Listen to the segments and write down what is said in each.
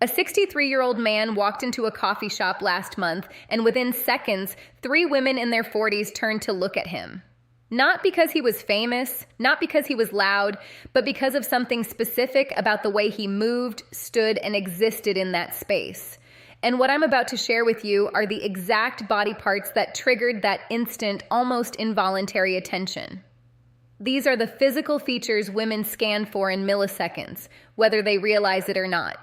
A 63-year-old man walked into a coffee shop last month, and within seconds, 3 women in their 40s turned to look at him. Not because he was famous, not because he was loud, but because of something specific about the way he moved, stood, and existed in that space. And what I'm about to share with you are the exact body parts that triggered that instant, almost involuntary attention. These are the physical features women scan for in milliseconds, whether they realize it or not.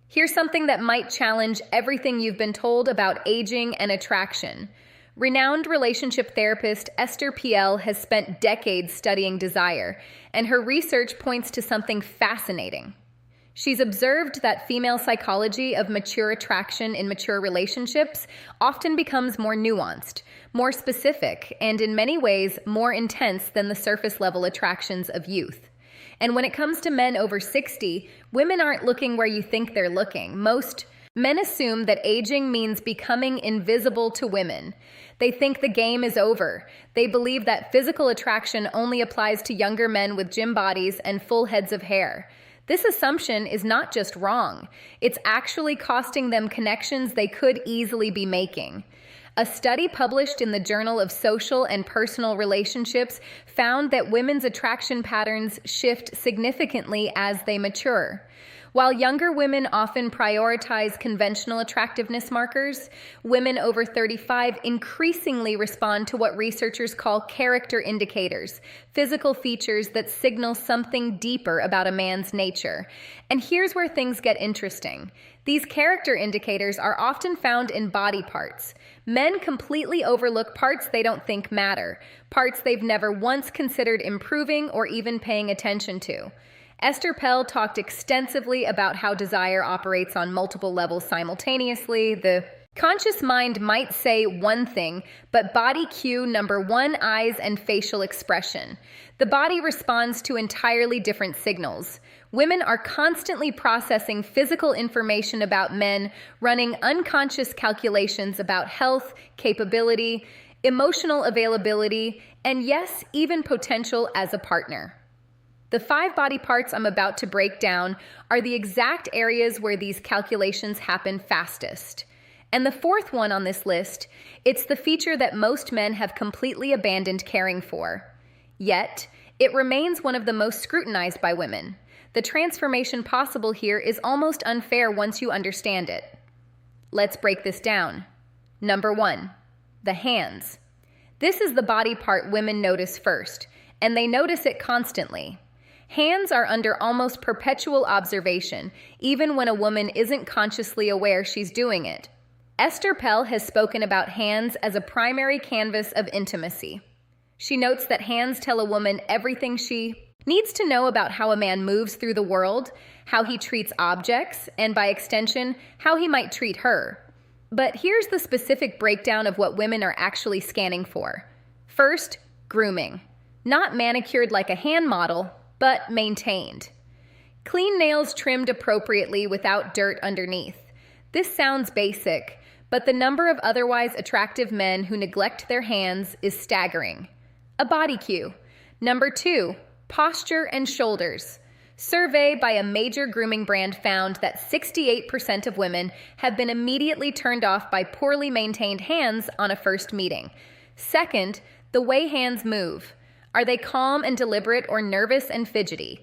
Here's something that might challenge everything you've been told about aging and attraction. Renowned relationship therapist Esther Perel has spent decades studying desire, and her research points to something fascinating. She's observed that female psychology of mature attraction in mature relationships often becomes more nuanced, more specific, and in many ways more intense than the surface-level attractions of youth. And when it comes to men over 60, women aren't looking where you think they're looking. Most men assume that aging means becoming invisible to women. They think the game is over. They believe that physical attraction only applies to younger men with gym bodies and full heads of hair. This assumption is not just wrong, it's actually costing them connections they could easily be making. A study published in the Journal of Social and Personal Relationships found that women's attraction patterns shift significantly as they mature. While younger women often prioritize conventional attractiveness markers, women over 35 increasingly respond to what researchers call character indicators, physical features that signal something deeper about a man's nature. And here's where things get interesting. These character indicators are often found in body parts. Men completely overlook parts they don't think matter, parts they've never once considered improving or even paying attention to. Esther Perel talked extensively about how desire operates on multiple levels simultaneously. The conscious mind might say one thing, but body cue number 1, eyes and facial expression. The body responds to entirely different signals. Women are constantly processing physical information about men, running unconscious calculations about health, capability, emotional availability, and yes, even potential as a partner. The 5 body parts I'm about to break down are the exact areas where these calculations happen fastest. And the 4th one on this list, it's the feature that most men have completely abandoned caring for. Yet, it remains one of the most scrutinized by women. The transformation possible here is almost unfair once you understand it. Let's break this down. Number 1, the hands. This is the body part women notice first, and they notice it constantly. Hands are under almost perpetual observation, even when a woman isn't consciously aware she's doing it. Esther Perel has spoken about hands as a primary canvas of intimacy. She notes that hands tell a woman everything she needs to know about how a man moves through the world, how he treats objects, and by extension, how he might treat her. But here's the specific breakdown of what women are actually scanning for. First, grooming. Not manicured like a hand model, but maintained. Clean nails trimmed appropriately without dirt underneath. This sounds basic, but the number of otherwise attractive men who neglect their hands is staggering. A body cue. Number 2, posture and shoulders. Survey by a major grooming brand found that 68% of women have been immediately turned off by poorly maintained hands on a first meeting. Second, the way hands move. Are they calm and deliberate or nervous and fidgety?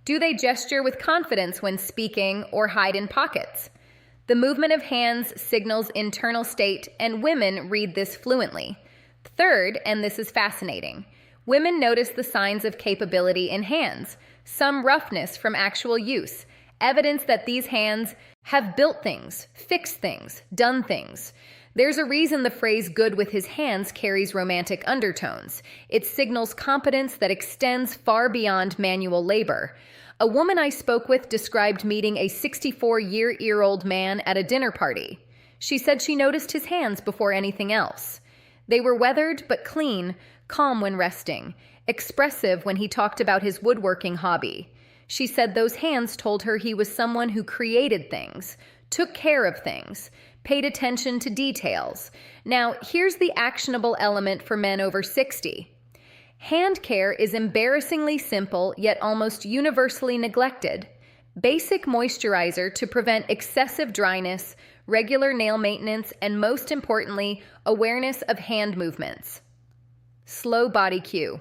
Do they gesture with confidence when speaking or hide in pockets? The movement of hands signals internal state, and women read this fluently. Third, and this is fascinating, women notice the signs of capability in hands, some roughness from actual use, evidence that these hands have built things, fixed things, done things. There's a reason the phrase "good with his hands" carries romantic undertones. It signals competence that extends far beyond manual labor. A woman I spoke with described meeting a 64-year-old man at a dinner party. She said she noticed his hands before anything else. They were weathered but clean, calm when resting, expressive when he talked about his woodworking hobby. She said those hands told her he was someone who created things, took care of things, paid attention to details. Now, here's the actionable element for men over 60. Hand care is embarrassingly simple, yet almost universally neglected. Basic moisturizer to prevent excessive dryness, regular nail maintenance, and most importantly, awareness of hand movements. Slow body cue.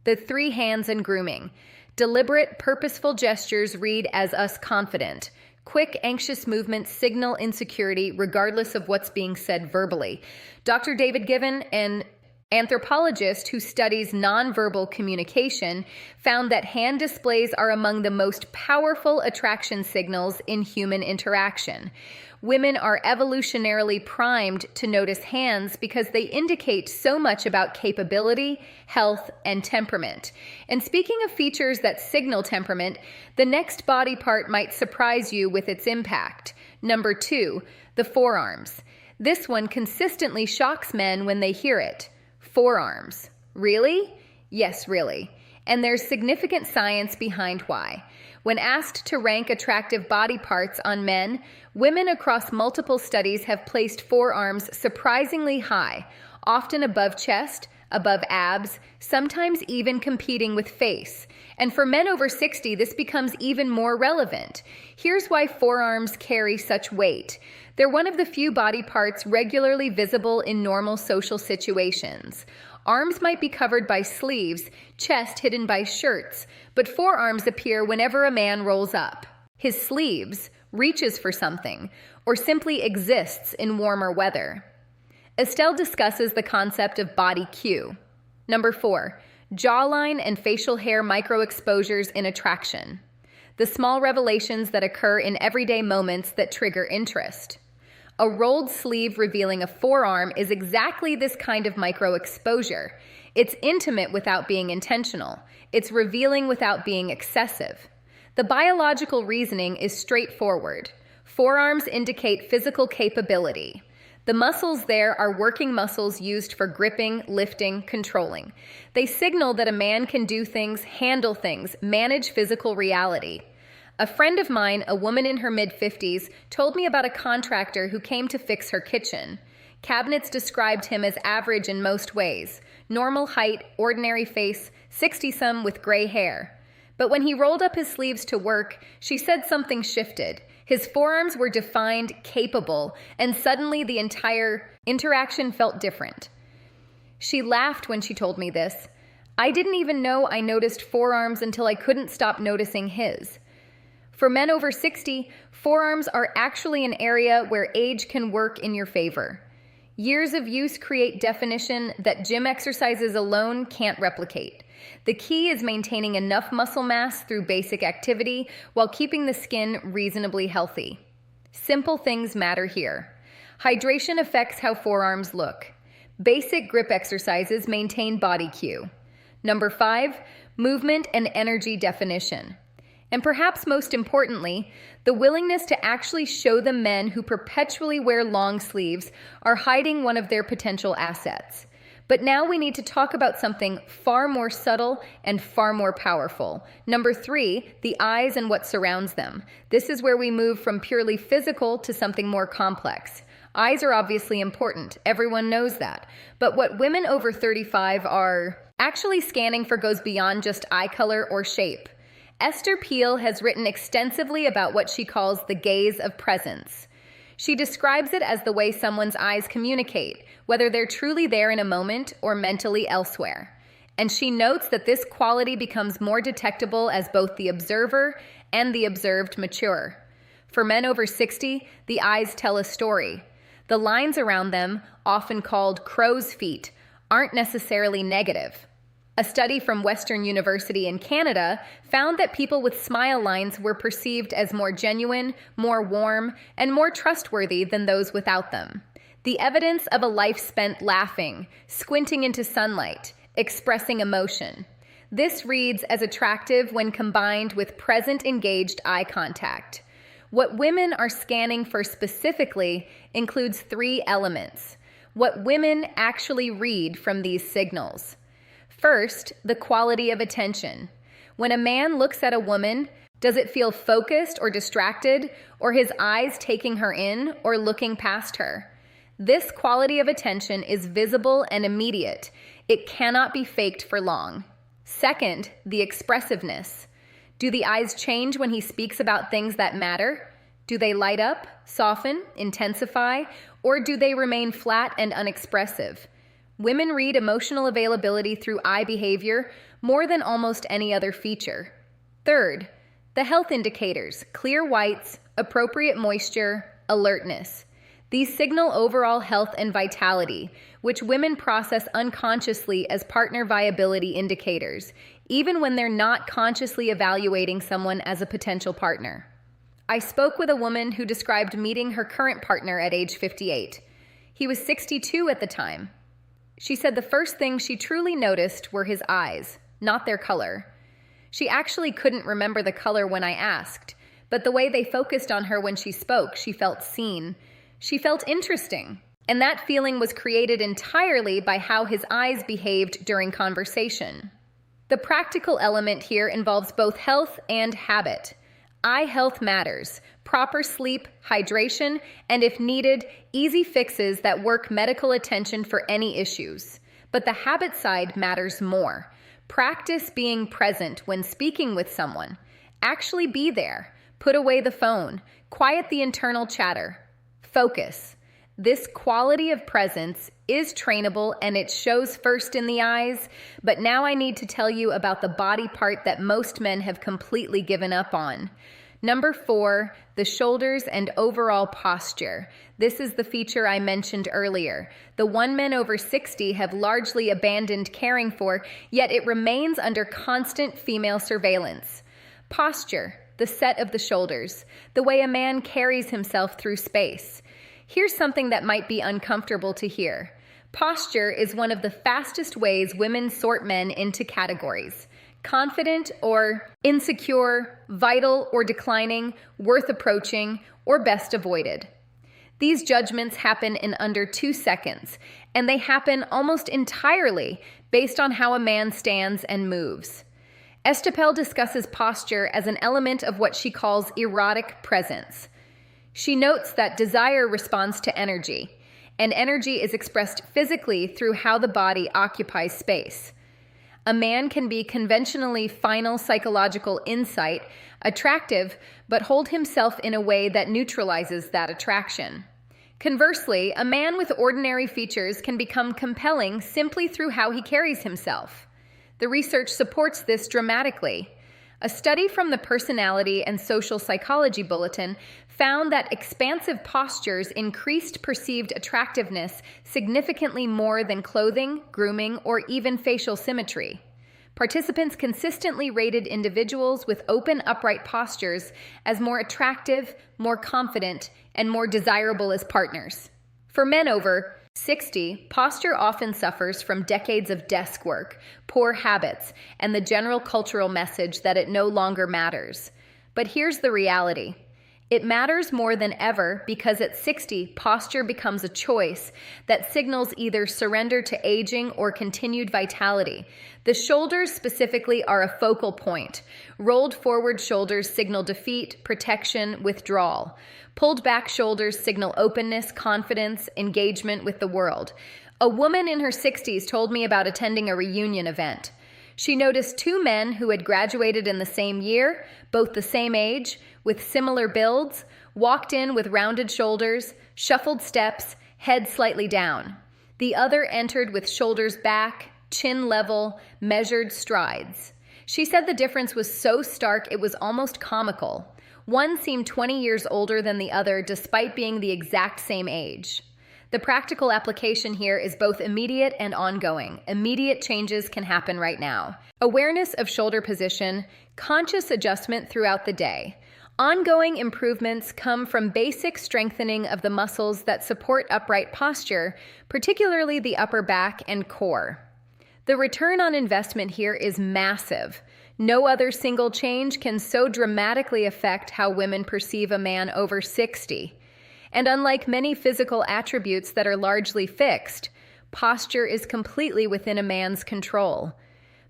The 3 hands and grooming. Deliberate, purposeful gestures read as us confident. Quick, anxious movements signal insecurity regardless of what's being said verbally. Dr. David Given, an anthropologist who studies nonverbal communication, found that hand displays are among the most powerful attraction signals in human interaction. Women are evolutionarily primed to notice hands because they indicate so much about capability, health, and temperament. And speaking of features that signal temperament, the next body part might surprise you with its impact. Number 2, the forearms. This one consistently shocks men when they hear it. Forearms. Really? Yes, really. And there's significant science behind why. When asked to rank attractive body parts on men, women across multiple studies have placed forearms surprisingly high, often above chest, above abs, sometimes even competing with face. And for men over 60, this becomes even more relevant. Here's why forearms carry such weight. They're one of the few body parts regularly visible in normal social situations. Arms might be covered by sleeves, chest hidden by shirts, but forearms appear whenever a man rolls up. His sleeves, reaches for something, or simply exists in warmer weather. Estelle discusses the concept of body cue. Number 4, jawline and facial hair microexposures in attraction. The small revelations that occur in everyday moments that trigger interest. A rolled sleeve revealing a forearm is exactly this kind of micro-exposure. It's intimate without being intentional. It's revealing without being excessive. The biological reasoning is straightforward. Forearms indicate physical capability. The muscles there are working muscles used for gripping, lifting, controlling. They signal that a man can do things, handle things, manage physical reality. A friend of mine, a woman in her mid-50s, told me about a contractor who came to fix her kitchen. Cabinets described him as average in most ways. Normal height, ordinary face, 60-some with gray hair. But when he rolled up his sleeves to work, she said something shifted. His forearms were defined, capable, and suddenly the entire interaction felt different. She laughed when she told me this. I didn't even know I noticed forearms until I couldn't stop noticing his. For men over 60, forearms are actually an area where age can work in your favor. Years of use create definition that gym exercises alone can't replicate. The key is maintaining enough muscle mass through basic activity while keeping the skin reasonably healthy. Simple things matter here. Hydration affects how forearms look. Basic grip exercises maintain body cue. Number 5, movement and energy definition. And perhaps most importantly, the willingness to actually show the men who perpetually wear long sleeves are hiding one of their potential assets. But now we need to talk about something far more subtle and far more powerful. Number 3, the eyes and what surrounds them. This is where we move from purely physical to something more complex. Eyes are obviously important. Everyone knows that. But what women over 35 are actually scanning for goes beyond just eye color or shape. Esther Peele has written extensively about what she calls the gaze of presence. She describes it as the way someone's eyes communicate, whether they're truly there in a moment or mentally elsewhere. And she notes that this quality becomes more detectable as both the observer and the observed mature. For men over 60, the eyes tell a story. The lines around them, often called crow's feet, aren't necessarily negative. A study from Western University in Canada found that people with smile lines were perceived as more genuine, more warm, and more trustworthy than those without them. The evidence of a life spent laughing, squinting into sunlight, expressing emotion. This reads as attractive when combined with present engaged eye contact. What women are scanning for specifically includes 3 elements. What women actually read from these signals. First, the quality of attention. When a man looks at a woman, does it feel focused or distracted, or his eyes taking her in or looking past her? This quality of attention is visible and immediate. It cannot be faked for long. Second, the expressiveness. Do the eyes change when he speaks about things that matter? Do they light up, soften, intensify, or do they remain flat and unexpressive? Women read emotional availability through eye behavior more than almost any other feature. Third, the health indicators: clear whites, appropriate moisture, alertness. These signal overall health and vitality, which women process unconsciously as partner viability indicators, even when they're not consciously evaluating someone as a potential partner. I spoke with a woman who described meeting her current partner at age 58. He was 62 at the time. She said the first thing she truly noticed were his eyes, not their color. She actually couldn't remember the color when I asked, but the way they focused on her when she spoke, she felt seen. She felt interesting. And that feeling was created entirely by how his eyes behaved during conversation. The practical element here involves both health and habit. Eye health matters: proper sleep, hydration, and if needed, easy fixes that work medical attention for any issues. But the habit side matters more. Practice being present when speaking with someone. Actually be there. Put away the phone. Quiet the internal chatter. Focus. This quality of presence is trainable and it shows first in the eyes, but now I need to tell you about the body part that most men have completely given up on. Number 4, the shoulders and overall posture. This is the feature I mentioned earlier, the one men over 60 have largely abandoned caring for, yet it remains under constant female surveillance. Posture, the set of the shoulders, the way a man carries himself through space. Here's something that might be uncomfortable to hear. Posture is one of the fastest ways women sort men into categories: confident or insecure, vital or declining, worth approaching, or best avoided. These judgments happen in under 2 seconds, and they happen almost entirely based on how a man stands and moves. Estapel discusses posture as an element of what she calls erotic presence. She notes that desire responds to energy, and energy is expressed physically through how the body occupies space. A man can be conventionally final psychological insight, attractive, but hold himself in a way that neutralizes that attraction. Conversely, a man with ordinary features can become compelling simply through how he carries himself. The research supports this dramatically. A study from the Personality and Social Psychology Bulletin found that expansive postures increased perceived attractiveness significantly more than clothing, grooming, or even facial symmetry. Participants consistently rated individuals with open, upright postures as more attractive, more confident, and more desirable as partners. For men over 60, posture often suffers from decades of desk work, poor habits, and the general cultural message that it no longer matters. But here's the reality. It matters more than ever because at 60, posture becomes a choice that signals either surrender to aging or continued vitality. The shoulders specifically are a focal point. Rolled forward shoulders signal defeat, protection, withdrawal. Pulled back shoulders signal openness, confidence, engagement with the world. A woman in her 60s told me about attending a reunion event. She noticed 2 men who had graduated in the same year, both the same age, with similar builds, walked in with rounded shoulders, shuffled steps, head slightly down. The other entered with shoulders back, chin level, measured strides. She said the difference was so stark it was almost comical. One seemed 20 years older than the other despite being the exact same age. The practical application here is both immediate and ongoing. Immediate changes can happen right now. Awareness of shoulder position, conscious adjustment throughout the day. Ongoing improvements come from basic strengthening of the muscles that support upright posture, particularly the upper back and core. The return on investment here is massive. No other single change can so dramatically affect how women perceive a man over 60. And unlike many physical attributes that are largely fixed, posture is completely within a man's control.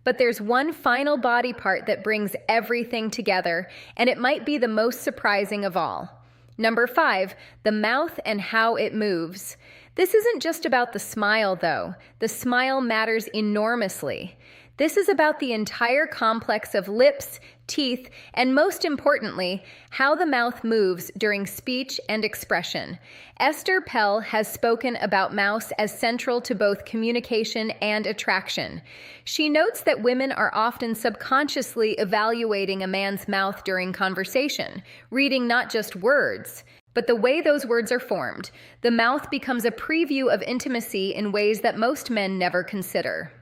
But there's one final body part that brings everything together, and it might be the most surprising of all. Number 5, the mouth and how it moves. This isn't just about the smile, though. The smile matters enormously. This is about the entire complex of lips, teeth, and most importantly, how the mouth moves during speech and expression. Esther Pell has spoken about mouth as central to both communication and attraction. She notes that women are often subconsciously evaluating a man's mouth during conversation, reading not just words, but the way those words are formed. The mouth becomes a preview of intimacy in ways that most men never consider.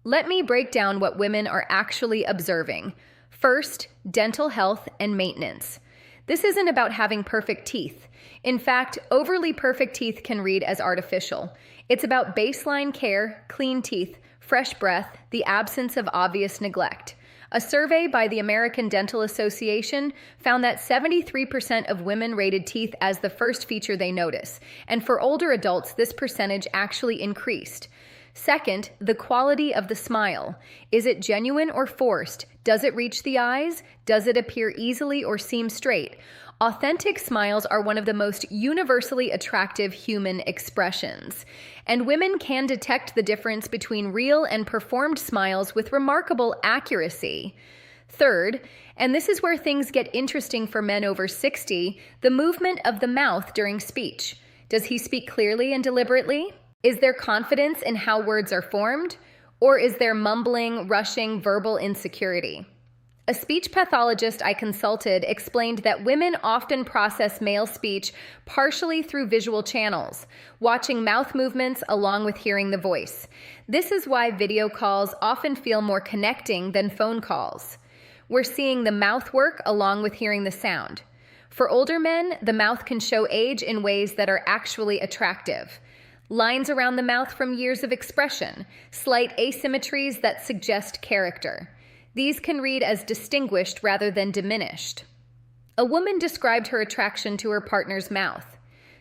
Let me break down what women are actually observing. First, dental health and maintenance. This isn't about having perfect teeth. In fact, overly perfect teeth can read as artificial. It's about baseline care, clean teeth, fresh breath, the absence of obvious neglect. A survey by the American Dental Association found that 73% of women rated teeth as the first feature they notice, and for older adults, this percentage actually increased. Second, the quality of the smile. Is it genuine or forced? Does it reach the eyes? Does it appear easily or seem straight? Authentic smiles are one of the most universally attractive human expressions, and women can detect the difference between real and performed smiles with remarkable accuracy. Third, and this is where things get interesting for men over 60, the movement of the mouth during speech. Does he speak clearly and deliberately? Is there confidence in how words are formed? Or is there mumbling, rushing, verbal insecurity? A speech pathologist I consulted explained that women often process male speech partially through visual channels, watching mouth movements along with hearing the voice. This is why video calls often feel more connecting than phone calls. We're seeing the mouth work along with hearing the sound. For older men, the mouth can show age in ways that are actually attractive. Lines around the mouth from years of expression, slight asymmetries that suggest character. These can read as distinguished rather than diminished. A woman described her attraction to her partner's mouth.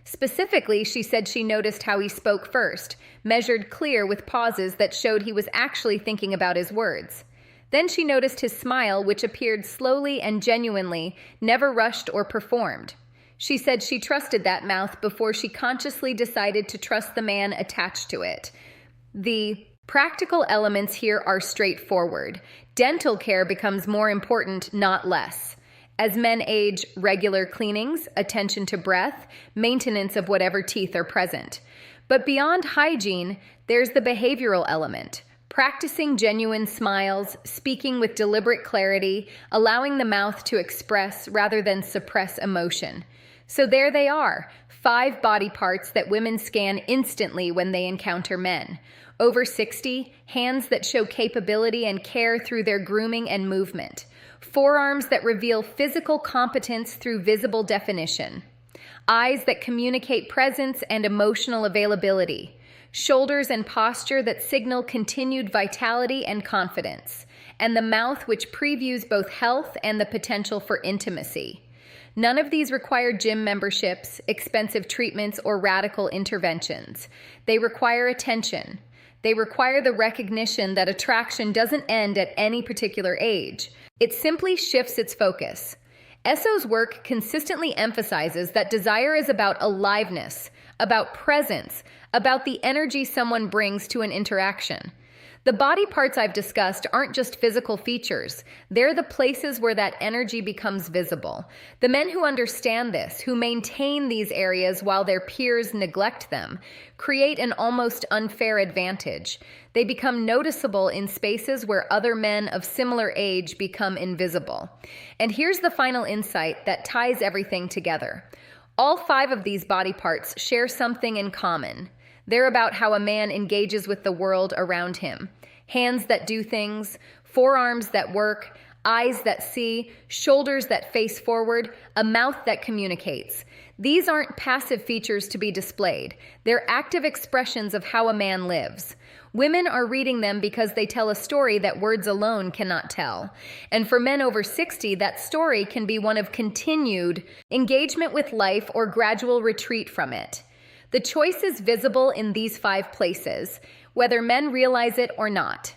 Specifically, she said she noticed how he spoke first, measured clear with pauses that showed he was actually thinking about his words. Then she noticed his smile, which appeared slowly and genuinely, never rushed or performed. She said she trusted that mouth before she consciously decided to trust the man attached to it. The practical elements here are straightforward. Dental care becomes more important, not less. As men age, regular cleanings, attention to breath, maintenance of whatever teeth are present. But beyond hygiene, there's the behavioral element. Practicing genuine smiles, speaking with deliberate clarity, allowing the mouth to express rather than suppress emotion. So there they are, 5 body parts that women scan instantly when they encounter men. Over 60, hands that show capability and care through their grooming and movement. Forearms that reveal physical competence through visible definition. Eyes that communicate presence and emotional availability. Shoulders and posture that signal continued vitality and confidence. And the mouth which previews both health and the potential for intimacy. None of these require gym memberships, expensive treatments, or radical interventions. They require attention. They require the recognition that attraction doesn't end at any particular age. It simply shifts its focus. SEO's work consistently emphasizes that desire is about aliveness, about presence, about the energy someone brings to an interaction. The body parts I've discussed aren't just physical features. They're the places where that energy becomes visible. The men who understand this, who maintain these areas while their peers neglect them, create an almost unfair advantage. They become noticeable in spaces where other men of similar age become invisible. And here's the final insight that ties everything together. All 5 of these body parts share something in common. They're about how a man engages with the world around him. Hands that do things, forearms that work, eyes that see, shoulders that face forward, a mouth that communicates. These aren't passive features to be displayed. They're active expressions of how a man lives. Women are reading them because they tell a story that words alone cannot tell. And for men over 60, that story can be one of continued engagement with life or gradual retreat from it. The choice is visible in these 5 places, whether men realize it or not.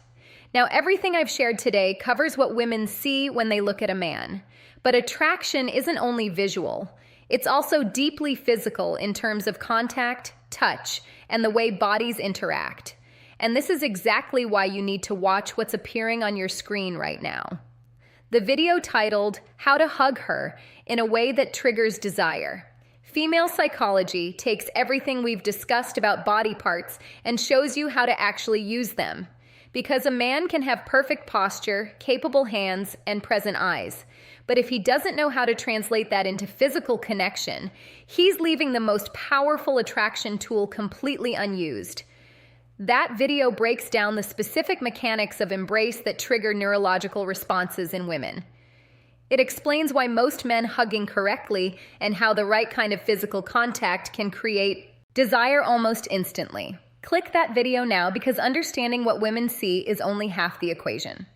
Now, everything I've shared today covers what women see when they look at a man. But attraction isn't only visual. It's also deeply physical in terms of contact, touch, and the way bodies interact. and this is exactly why you need to watch what's appearing on your screen right now. The video titled, How to Hug Her in a Way That Triggers Desire. Female psychology takes everything we've discussed about body parts and shows you how to actually use them. Because a man can have perfect posture, capable hands, and present eyes. But if he doesn't know how to translate that into physical connection, he's leaving the most powerful attraction tool completely unused. That video breaks down the specific mechanics of embrace that trigger neurological responses in women. It explains why most men hug incorrectly and how the right kind of physical contact can create desire almost instantly. Click that video now because understanding what women see is only half the equation.